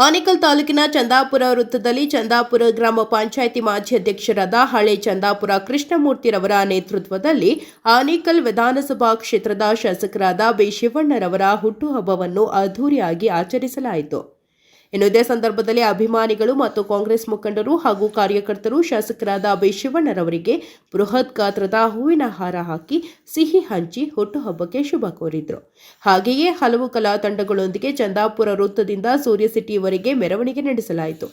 ಆನೇಕಲ್ ತಾಲೂಕಿನ ಚಂದಾಪುರ ವೃತ್ತದಲ್ಲಿ ಚಂದಾಪುರ ಗ್ರಾಮ ಪಂಚಾಯಿತಿ ಮಾಜಿ ಅಧ್ಯಕ್ಷರಾದ ಹಳೆ ಚಂದಾಪುರ ಕೃಷ್ಣಮೂರ್ತಿರವರ ನೇತೃತ್ವದಲ್ಲಿ ಆನೇಕಲ್ ವಿಧಾನಸಭಾ ಕ್ಷೇತ್ರದ ಶಾಸಕರಾದ ಬಿ ಶಿವಣ್ಣರವರ ಹುಟ್ಟುಹಬ್ಬವನ್ನು ಅದ್ದೂರಿಯಾಗಿ ಆಚರಿಸಲಾಯಿತು. ಇನ್ನು ಇದೇ ಸಂದರ್ಭದಲ್ಲಿ ಅಭಿಮಾನಿಗಳು ಮತ್ತು ಕಾಂಗ್ರೆಸ್ ಮುಖಂಡರು ಹಾಗೂ ಕಾರ್ಯಕರ್ತರು ಶಾಸಕರಾದ ಬಿ ಶಿವಣ್ಣರವರಿಗೆ ಬೃಹತ್ ಗಾತ್ರದ ಹೂವಿನ ಹಾರ ಹಾಕಿ ಸಿಹಿ ಹಂಚಿ ಹುಟ್ಟುಹಬ್ಬಕ್ಕೆ ಶುಭ ಕೋರಿದ್ರು. ಹಾಗೆಯೇ ಹಲವು ಕಲಾ ತಂಡಗಳೊಂದಿಗೆ ಚಂದಾಪುರ ವೃತ್ತದಿಂದ ಸೂರ್ಯ ಸಿಟಿಯವರೆಗೆ ಮೆರವಣಿಗೆ ನಡೆಸಲಾಯಿತು.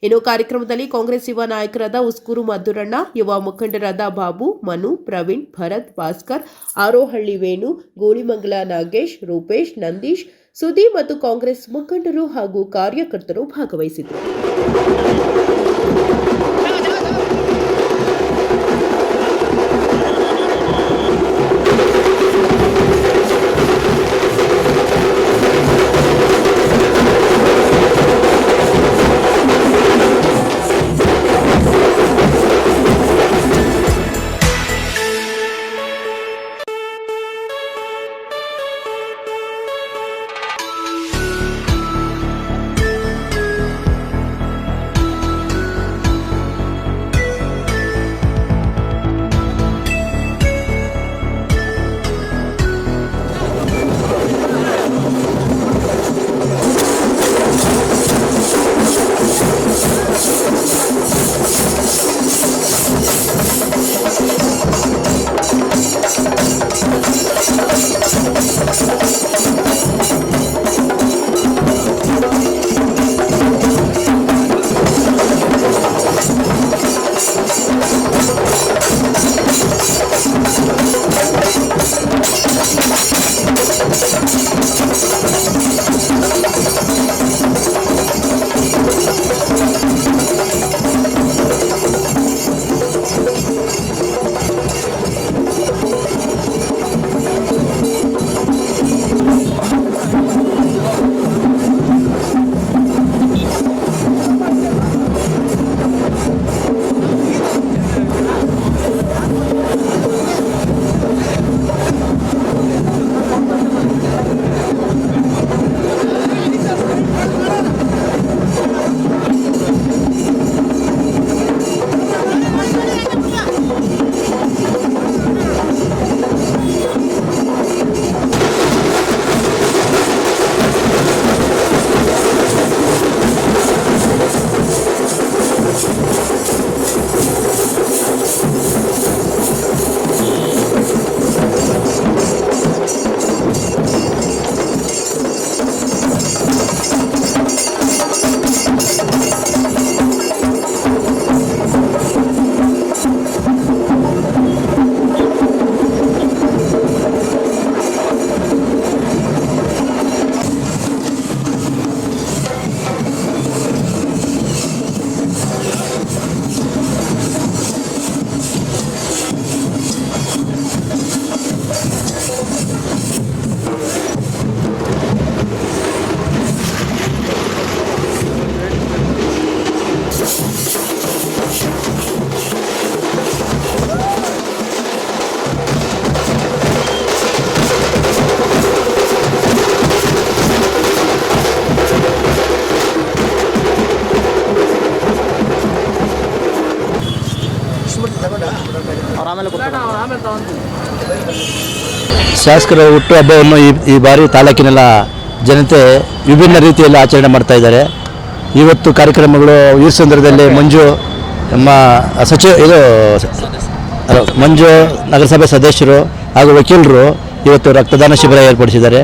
ಇನ್ನು ಕಾರ್ಯಕ್ರಮದಲ್ಲಿ ಕಾಂಗ್ರೆಸ್ ಯುವ ನಾಯಕರಾದ ಉಸ್ಕೂರು ಮಧುರಣ್ಣ, ಯುವ ಮುಖಂಡರಾದ ಬಾಬು, ಮನು, ಪ್ರವೀಣ್, ಭರತ್, ಭಾಸ್ಕರ್, ಆರೋಹಳ್ಳಿ ವೇಣು, ಗೋಳಿಮಂಗಲ ನಾಗೇಶ್, ರೂಪೇಶ್, ನಂದೀಶ್, ಸುದಿ ಮತ್ತು ಕಾಂಗ್ರೆಸ್ ಮುಖಂಡರು ಹಾಗೂ ಕಾರ್ಯಕರ್ತರು ಭಾಗವಹಿಸಿದರು. ಶಾಸಕರ ಹುಟ್ಟುಹಬ್ಬವನ್ನು ಈ ಬಾರಿ ತಾಲೂಕಿನೆಲ್ಲ ಜನತೆ ವಿಭಿನ್ನ ರೀತಿಯಲ್ಲಿ ಆಚರಣೆ ಮಾಡ್ತಾ ಇದ್ದಾರೆ. ಇವತ್ತು ಕಾರ್ಯಕ್ರಮಗಳು ಈರ್ಸಂದ್ರದಲ್ಲಿ ಮಂಜು ನಮ್ಮ ಮಂಜು ನಗರಸಭೆ ಸದಸ್ಯರು ಹಾಗೂ ವಕೀಲರು ಇವತ್ತು ರಕ್ತದಾನ ಶಿಬಿರ ಏರ್ಪಡಿಸಿದ್ದಾರೆ.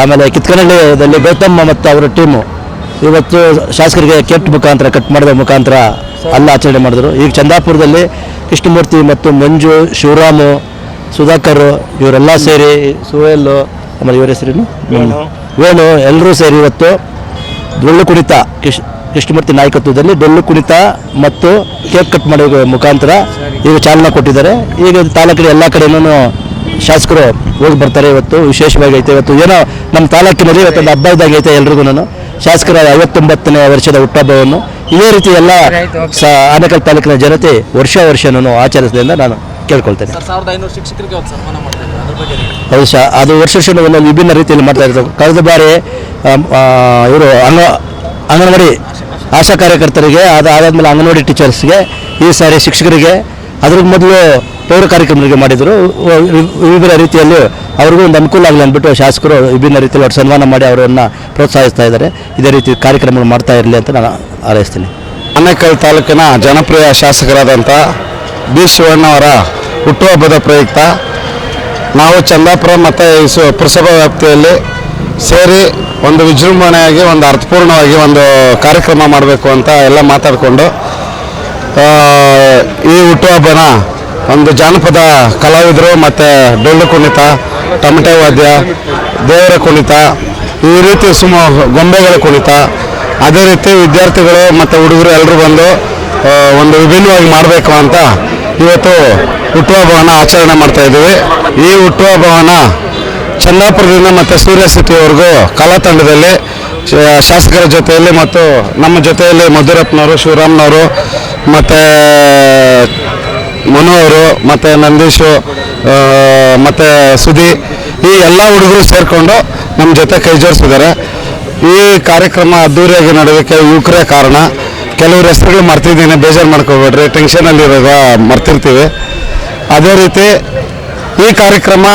ಆಮೇಲೆ ಕಿತ್ಕನಹಳ್ಳಿಯಲ್ಲಿ ಗೌತಮ್ ಮತ್ತು ಅವರ ಟೀಮು ಇವತ್ತು ಶಾಸಕರಿಗೆ ಕಟ್ ಮಾಡಿದ ಮುಖಾಂತರ ಅಲ್ಲಿ ಆಚರಣೆ ಮಾಡಿದ್ರು. ಈಗ ಚಂದಾಪುರದಲ್ಲಿ ಕೃಷ್ಣಮೂರ್ತಿ ಮತ್ತು ಮಂಜು, ಶಿವರಾಮು, ಸುಧಾಕರ್ ಇವರೆಲ್ಲ ಸೇರಿ, ಸುಹೇಲ್, ಆಮೇಲೆ ಇವರ ಹೆಸರೇನು ವೇಣು, ಎಲ್ಲರೂ ಸೇರಿ ಇವತ್ತು ಡೊಳ್ಳು ಕುಣಿತ ಕೃಷ್ಣಮೂರ್ತಿ ನಾಯಕತ್ವದಲ್ಲಿ ಡೊಳ್ಳು ಕುಣಿತ ಮತ್ತು ಕೇಕ್ ಕಟ್ ಮಾಡೋ ಮುಖಾಂತರ ಈಗ ಚಾಲನೆ ಕೊಟ್ಟಿದ್ದಾರೆ. ಈಗ ತಾಲೂಕಿನ ಎಲ್ಲ ಕಡೆಯೂ ಶಾಸಕರು ಹೋಗಿ ಬರ್ತಾರೆ. ಇವತ್ತು ವಿಶೇಷವಾಗಿ ಐತೆ. ಇವತ್ತು ಏನೋ ನಮ್ಮ ತಾಲೂಕಿನಲ್ಲಿ ಇವತ್ತೊಂದು ಹಬ್ಬ ಇದ್ದಾಗ ಐತೆ. ಎಲ್ರಿಗೂ ಶಾಸಕರ 59ನೇ ವರ್ಷದ ಹುಟ್ಟುಹಬ್ಬವನ್ನು ಇದೇ ರೀತಿ ಎಲ್ಲ ಆನೇಕಲ್ ತಾಲೂಕಿನ ಜನತೆ ವರ್ಷನೂ ಆಚರಿಸಲಿಂದ ನಾನು ಕೇಳ್ಕೊಳ್ತೇನೆ. ಹೌದು ಸರ್, ಅದು ವರ್ಷ ಒಂದೊಂದು ವಿಭಿನ್ನ ರೀತಿಯಲ್ಲಿ ಮಾಡ್ತಾ ಇರ್ತಾರೆ. ಕಳೆದ ಬಾರಿ ಇವರು ಅಂಗನವಾಡಿ ಆಶಾ ಕಾರ್ಯಕರ್ತರಿಗೆ ಅದಾದಮೇಲೆ ಅಂಗನವಾಡಿ ಟೀಚರ್ಸ್ಗೆ, ಈ ಸಾರಿ ಶಿಕ್ಷಕರಿಗೆ, ಅದ್ರ ಮೊದಲು ಪೌರ ಕಾರ್ಯಕ್ರಮಗಳಿಗೆ ಮಾಡಿದರು. ವಿವಿಧ ರೀತಿಯಲ್ಲಿ ಅವ್ರಿಗೂ ಒಂದು ಅನುಕೂಲ ಆಗಲಿ ಅಂದ್ಬಿಟ್ಟು ಶಾಸಕರು ವಿಭಿನ್ನ ರೀತಿಯಲ್ಲಿ ಅವ್ರು ಸನ್ಮಾನ ಮಾಡಿ ಅವರನ್ನು ಪ್ರೋತ್ಸಾಹಿಸ್ತಾ ಇದ್ದಾರೆ. ಇದೇ ರೀತಿ ಕಾರ್ಯಕ್ರಮಗಳು ಮಾಡ್ತಾ ಇರಲಿ ಅಂತ ನಾನು ಹಾರೈಸ್ತೀನಿ. ಆನೇಕಲ್ ತಾಲೂಕಿನ ಜನಪ್ರಿಯ ಶಾಸಕರಾದಂಥ ಬಿ ಶಿವಣ್ಣ ಅವರ ಹುಟ್ಟುಹಬ್ಬದ ಪ್ರಯುಕ್ತ ನಾವು ಚಂದಾಪುರ ಮತ್ತು ಪುರಸಭಾ ವ್ಯಾಪ್ತಿಯಲ್ಲಿ ಸೇರಿ ಒಂದು ವಿಜೃಂಭಣೆಯಾಗಿ, ಒಂದು ಅರ್ಥಪೂರ್ಣವಾಗಿ ಒಂದು ಕಾರ್ಯಕ್ರಮ ಮಾಡಬೇಕು ಅಂತ ಎಲ್ಲ ಮಾತಾಡಿಕೊಂಡು ಈ ಹುಟ್ಟುಹಬ್ಬನ ಒಂದು ಜಾನಪದ ಕಲಾವಿದರು ಮತ್ತು ಡೊಳ್ಳು ಕುಣಿತ, ತಮಟೆ ವಾದ್ಯ, ದೇವರ ಕುಣಿತ, ಈ ರೀತಿ ಗೊಂಬೆಗಳ ಕುಣಿತ, ಅದೇ ರೀತಿ ವಿದ್ಯಾರ್ಥಿಗಳು ಮತ್ತು ಹುಡುಗರು ಎಲ್ಲರೂ ಬಂದು ಒಂದು ವಿಭಿನ್ನವಾಗಿ ಮಾಡಬೇಕು ಅಂತ ಇವತ್ತು ಹುಟ್ಟುಹಬ್ಬವನ್ನು ಆಚರಣೆ ಮಾಡ್ತಾ ಇದ್ದೀವಿ. ಈ ಹುಟ್ಟುಹಬ್ಬವನ್ನು ಚಂದಾಪುರದಿಂದ ಮತ್ತು ಸೂರ್ಯ ಸಿಟಿವರೆಗೂ ಕಲಾ ತಂಡದಲ್ಲಿ ಶಾಸಕರ ಜೊತೆಯಲ್ಲಿ ಮತ್ತು ನಮ್ಮ ಜೊತೆಯಲ್ಲಿ ಮಧುರಪ್ಪನವರು, ಶಿವರಾಮ್ನವರು ಮತ್ತು ಮನು ಅವರು ಮತ್ತು ನಂದೀಶು ಮತ್ತು ಸುದಿ, ಈ ಎಲ್ಲ ಹುಡುಗರು ಸೇರಿಕೊಂಡು ನಮ್ಮ ಜೊತೆ ಕೈ ಜೋಡಿಸಿದ್ದಾರೆ. ಈ ಕಾರ್ಯಕ್ರಮ ಅದ್ದೂರಿಯಾಗಿ ನಡೆಯೋದಕ್ಕೆ ಯುವಕರೇ ಕಾರಣ. ಕೆಲವರು ಹೆಸರುಗಳು ಮರ್ತಿದ್ದೀನಿ, ಬೇಜಾರು ಮಾಡ್ಕೋಬೇಡ್ರಿ, ಟೆನ್ಷನಲ್ಲಿರುವಾಗ ಮರ್ತಿರ್ತೀವಿ. ಅದೇ ರೀತಿ ಈ ಕಾರ್ಯಕ್ರಮ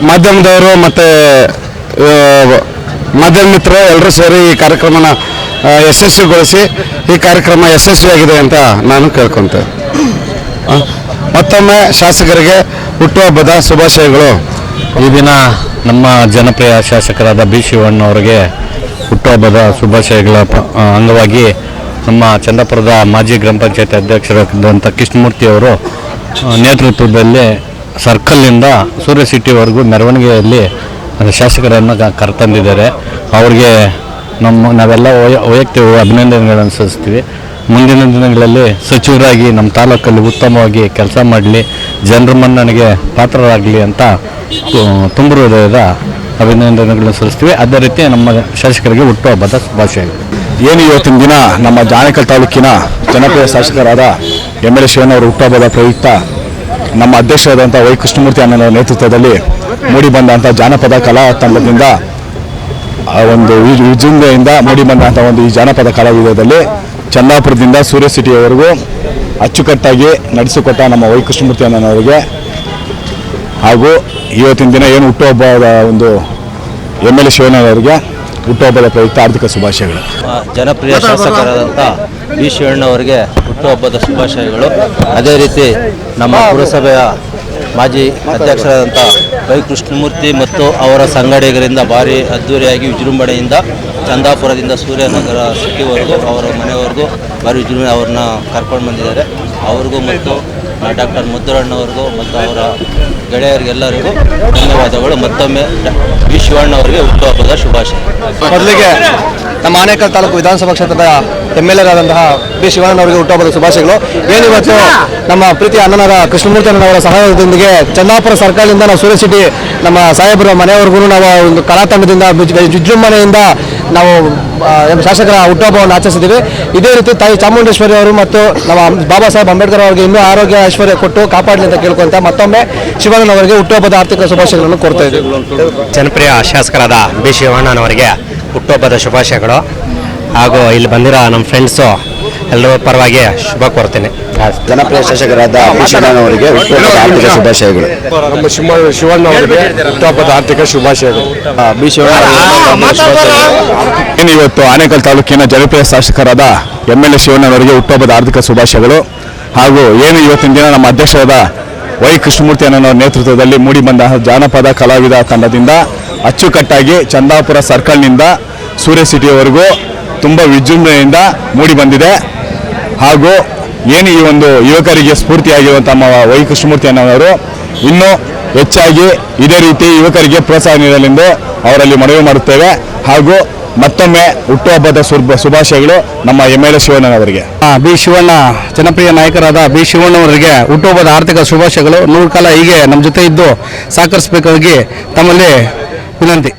ಮಾಧ್ಯಮದವರು ಮತ್ತು ಮಾಧ್ಯಮ ಮಿತ್ರರು ಎಲ್ಲರೂ ಸೇರಿ ಈ ಕಾರ್ಯಕ್ರಮನ ಯಶಸ್ವಿಗೊಳಿಸಿ ಈ ಕಾರ್ಯಕ್ರಮ ಯಶಸ್ವಿಯಾಗಿದೆ ಅಂತ ನಾನು ಕೇಳ್ಕೊತೇನೆ. ಮತ್ತೊಮ್ಮೆ ಶಾಸಕರಿಗೆ ಹುಟ್ಟುಹಬ್ಬದ ಶುಭಾಶಯಗಳು. ಈ ದಿನ ನಮ್ಮ ಜನಪ್ರಿಯ ಶಾಸಕರಾದ ಬಿ ಶಿವಣ್ಣ ಅವರಿಗೆ ಹುಟ್ಟುಹಬ್ಬದ ಶುಭಾಶಯಗಳ ಅಂಗವಾಗಿ ನಮ್ಮ ಚಂದಾಪುರದ ಮಾಜಿ ಗ್ರಾಮ ಪಂಚಾಯತ್ ಅಧ್ಯಕ್ಷರಾದಂಥ ಕೃಷ್ಣಮೂರ್ತಿ ಅವರು ನೇತೃತ್ವದಲ್ಲಿ ಸರ್ಕಲ್ನಿಂದ ಸೂರ್ಯ ಸಿಟಿವರೆಗೂ ಮೆರವಣಿಗೆಯಲ್ಲಿ ಶಾಸಕರನ್ನು ಕರೆತಂದಿದ್ದಾರೆ. ಅವ್ರಿಗೆ ನಾವೆಲ್ಲ ವೈಯಕ್ತಿಕ ಅಭಿನಂದನೆಗಳನ್ನು ಸಲ್ಲಿಸ್ತೀವಿ. ಮುಂದಿನ ದಿನಗಳಲ್ಲಿ ಸಚಿವರಾಗಿ ನಮ್ಮ ತಾಲೂಕಲ್ಲಿ ಉತ್ತಮವಾಗಿ ಕೆಲಸ ಮಾಡಲಿ, ಜನರ ಮನ್ನಣೆಗೆ ಪಾತ್ರರಾಗಲಿ ಅಂತ ತುಂಬ ಹೃದಯದ ಅಭಿನಂದನೆಗಳನ್ನು ಸಲ್ಲಿಸ್ತೀವಿ. ಅದೇ ರೀತಿ ನಮ್ಮ ಶಾಸಕರಿಗೆ ಹುಟ್ಟುಹಬ್ಬದ ಶುಭಾಶಯಗಳು. ಏನು ಇವತ್ತಿನ ದಿನ ನಮ್ಮ ಆನೇಕಲ್ ತಾಲೂಕಿನ ಜನಪ್ರಿಯ ಶಾಸಕರಾದ ಎಮ್ ಎಲ್ ಶಿವಣ್ಣ ಅವರ ಹುಟ್ಟುಹಬ್ಬದ ಪ್ರಯುಕ್ತ ನಮ್ಮ ಅಧ್ಯಕ್ಷರಾದಂಥ ವೈ ಕೃಷ್ಣಮೂರ್ತಿ ಅಣ್ಣನವರ ನೇತೃತ್ವದಲ್ಲಿ ಮೂಡಿ ಬಂದಂಥ ಜಾನಪದ ಕಲಾ ತಂಡದಿಂದ ಒಂದು ವಿಜೃಂಭಣೆಯಿಂದ ಮೂಡಿ ಬಂದಂಥ ಒಂದು ಈ ಜಾನಪದ ಕಲಾವಿದದಲ್ಲಿ ಚಂದಾಪುರದಿಂದ ಸೂರ್ಯ ಸಿಟಿಯವರೆಗೂ ಅಚ್ಚುಕಟ್ಟಾಗಿ ನಡೆಸಿಕೊಟ್ಟ ನಮ್ಮ ವೈ ಕೃಷ್ಣಮೂರ್ತಿ ಅಣ್ಣನವರಿಗೆ ಹಾಗೂ ಇವತ್ತಿನ ದಿನ ಏನು ಹುಟ್ಟುಹಬ್ಬದ ಒಂದು ಎಮ್ ಎಲ್ ಶಿವಣ್ಣವರಿಗೆ ಹುಟ್ಟುಹಬ್ಬದ ಪ್ರಯುಕ್ತ ಆರ್ಥಿಕ ಶುಭಾಶಯಗಳು. ಜನಪ್ರಿಯ ಶಾಸಕರಾದಂಥ ಬಿ ಶಿವಣ್ಣವರಿಗೆ ಹುಟ್ಟುಹಬ್ಬದ ಶುಭಾಶಯಗಳು. ಅದೇ ರೀತಿ ನಮ್ಮ ಪುರಸಭೆಯ ಮಾಜಿ ಅಧ್ಯಕ್ಷರಾದಂಥ ವೈ ಕೃಷ್ಣಮೂರ್ತಿ ಮತ್ತು ಅವರ ಸಂಗಡಿಗರಿಂದ ಭಾರಿ ಅದ್ದೂರಿಯಾಗಿ ವಿಜೃಂಭಣೆಯಿಂದ ಚಂದಾಪುರದಿಂದ ಸೂರ್ಯನಗರ ಸಿಟಿವರೆಗೂ ಅವರ ಮನೆಯವರೆಗೂ ಭಾರಿ ವಿಜೃಂಭಣೆ ಅವ್ರನ್ನ ಕರ್ಕೊಂಡು ಬಂದಿದ್ದಾರೆ. ಅವ್ರಿಗೂ ಮತ್ತು ಡಾಕ್ಟರ್ ಮುದ್ದುರಣ್ಣವ್ರಿಗೂ ಮತ್ತು ಅವರ ಗೆಳೆಯರಿಗೆಲ್ಲರಿಗೂ ಧನ್ಯವಾದಗಳು. ಮತ್ತೊಮ್ಮೆ ಬಿ ಶಿವಣ್ಣವರಿಗೆ ಹುಟ್ಟುಹಬ್ಬದ ಶುಭಾಶಯ. ಮೊದಲಿಗೆ ನಮ್ಮ ಆನೇಕಲ್ ತಾಲೂಕು ವಿಧಾನಸಭಾ ಕ್ಷೇತ್ರದ ಎಮ್ ಎಲ್ ಎರಾದಂತಹ ಬಿ ಶಿವಣ್ಣವರಿಗೆ ಹುಟ್ಟುಹಬ್ಬದ ಶುಭಾಶಯಗಳು. ಏನಿವತ್ತು ನಮ್ಮ ಪ್ರೀತಿಯ ಅಣ್ಣನಾದ ಕೃಷ್ಣಮೂರ್ತಿ ಅಣ್ಣನವರ ಸಹಾಯದೊಂದಿಗೆ ಚಂದಾಪುರ ಸರ್ಕಲ್ನಿಂದ ನಾವು ಸೂರ್ಯ ಸಿಟಿ ನಮ್ಮ ಸಾಹೇಬರ ಮನೆಯವರೆಗೂ ನಾವು ಒಂದು ಕಲಾ ತಂಡದಿಂದ ವಿಜೃಂಭಣೆಯಿಂದ ನಾವು ಶಾಸಕರ ಹುಟ್ಟುಹಬ್ಬವನ್ನು ಆಚರಿಸಿದ್ದೀವಿ. ಇದೇ ರೀತಿ ತಾಯಿ ಚಾಮುಂಡೇಶ್ವರಿ ಅವರು ಮತ್ತು ನಮ್ಮ ಬಾಬಾ ಸಾಹೇಬ್ ಅಂಬೇಡ್ಕರ್ ಅವರಿಗೆ ಇನ್ನೂ ಆರೋಗ್ಯ ಐಶ್ವರ್ಯ ಕೊಟ್ಟು ಕಾಪಾಡಲಿ ಅಂತ ಕೇಳ್ಕೊಂತ ಮತ್ತೊಮ್ಮೆ ಶಿವಣ್ಣನವರಿಗೆ ಹುಟ್ಟುಹಬ್ಬದ ಆರ್ಥಿಕ ಶುಭಾಶಯಗಳನ್ನು ಕೋರ್ತಾ ಇದ್ದೀವಿ. ಜನಪ್ರಿಯ ಶಾಸಕರಾದ ಬಿ ಶಿವಣ್ಣನವರಿಗೆ ಹುಟ್ಟುಹಬ್ಬದ ಶುಭಾಶಯಗಳು. ಹಾಗೂ ಇಲ್ಲಿ ಬಂದಿರೋ ನಮ್ಮ ಫ್ರೆಂಡ್ಸು ಎಲ್ಲರ ಪರವಾಗಿ ಶುಭ ಕೋರ್ತೀನಿ. ಜನಪ್ರಿಯ ಶಾಸಕರಾದ ಬಿ ಶಿವಣ್ಣನವರಿಗೆ ಹುಟ್ಟುಹಬ್ಬದ ಆರ್ಥಿಕ ಶುಭಾಶಯಗಳು. ನಮ್ಮ ಶಿವಣ್ಣ ಅವರಿಗೆ ಹುಟ್ಟುಹಬ್ಬದ ಆರ್ಥಿಕ ಶುಭಾಶಯಗಳು. ಬಿ ಶಿವಣ್ಣ ಇವತ್ತು ಆನೇಕಲ್ ತಾಲೂಕಿನ ಜನಪ್ರಿಯ ಶಾಸಕರಾದ ಎಮ್ ಎಲ್ ಎ ಶಿವಣ್ಣನವರಿಗೆ ಹುಟ್ಟುಹಬ್ಬದ ಆರ್ಥಿಕ ಶುಭಾಶಯಗಳು. ಹಾಗೂ ಏನು ಇವತ್ತಿನ ದಿನ ನಮ್ಮ ಅಧ್ಯಕ್ಷರಾದ ವೈ ಕೃಷ್ಣಮೂರ್ತಿ ಅಣ್ಣನವರ ನೇತೃತ್ವದಲ್ಲಿ ಮೂಡಿ ಬಂದ ಜಾನಪದ ಕಲಾವಿದ ತಂಡದಿಂದ ಅಚ್ಚುಕಟ್ಟಾಗಿ ಚಂದಾಪುರ ಸರ್ಕಲ್ನಿಂದ ಸೂರ್ಯ ಸಿಟಿಯವರೆಗೂ ತುಂಬ ವಿಜೃಂಭಣೆಯಿಂದ ಮೂಡಿ ಬಂದಿದೆ. ಹಾಗೂ ಏನು ಈ ಒಂದು ಯುವಕರಿಗೆ ಸ್ಫೂರ್ತಿಯಾಗಿರುವಂಥ ನಮ್ಮ ವೈ ಕೃಷ್ಣಮೂರ್ತಿ ಅಣ್ಣನವರು ಇನ್ನೂ ಹೆಚ್ಚಾಗಿ ಇದೇ ರೀತಿ ಯುವಕರಿಗೆ ಪ್ರೋತ್ಸಾಹ ನೀಡಲೆಂದು ಅವರಲ್ಲಿ ಮನವಿ ಮಾಡುತ್ತೇವೆ. ಹಾಗೂ ಮತ್ತೊಮ್ಮೆ ಹುಟ್ಟುಹಬ್ಬದ ಶುಭಾಶಯಗಳು ನಮ್ಮ ಎಮ್ ಎಲ್ ಎ ಶಿವಣ್ಣನವರಿಗೆ. ಬಿ ಶಿವಣ್ಣ ಜನಪ್ರಿಯ ನಾಯಕರಾದ ಬಿ ಶಿವಣ್ಣವರಿಗೆ ಹುಟ್ಟುಹಬ್ಬದ ಆರ್ಥಿಕ ಶುಭಾಶಯಗಳು. 100 ಕಾಲ ಹೀಗೆ ನಮ್ಮ ಜೊತೆ ಇದ್ದು ಸಹಕರಿಸಬೇಕಾಗಿ ತಮ್ಮಲ್ಲಿ ವಿನಂತಿ.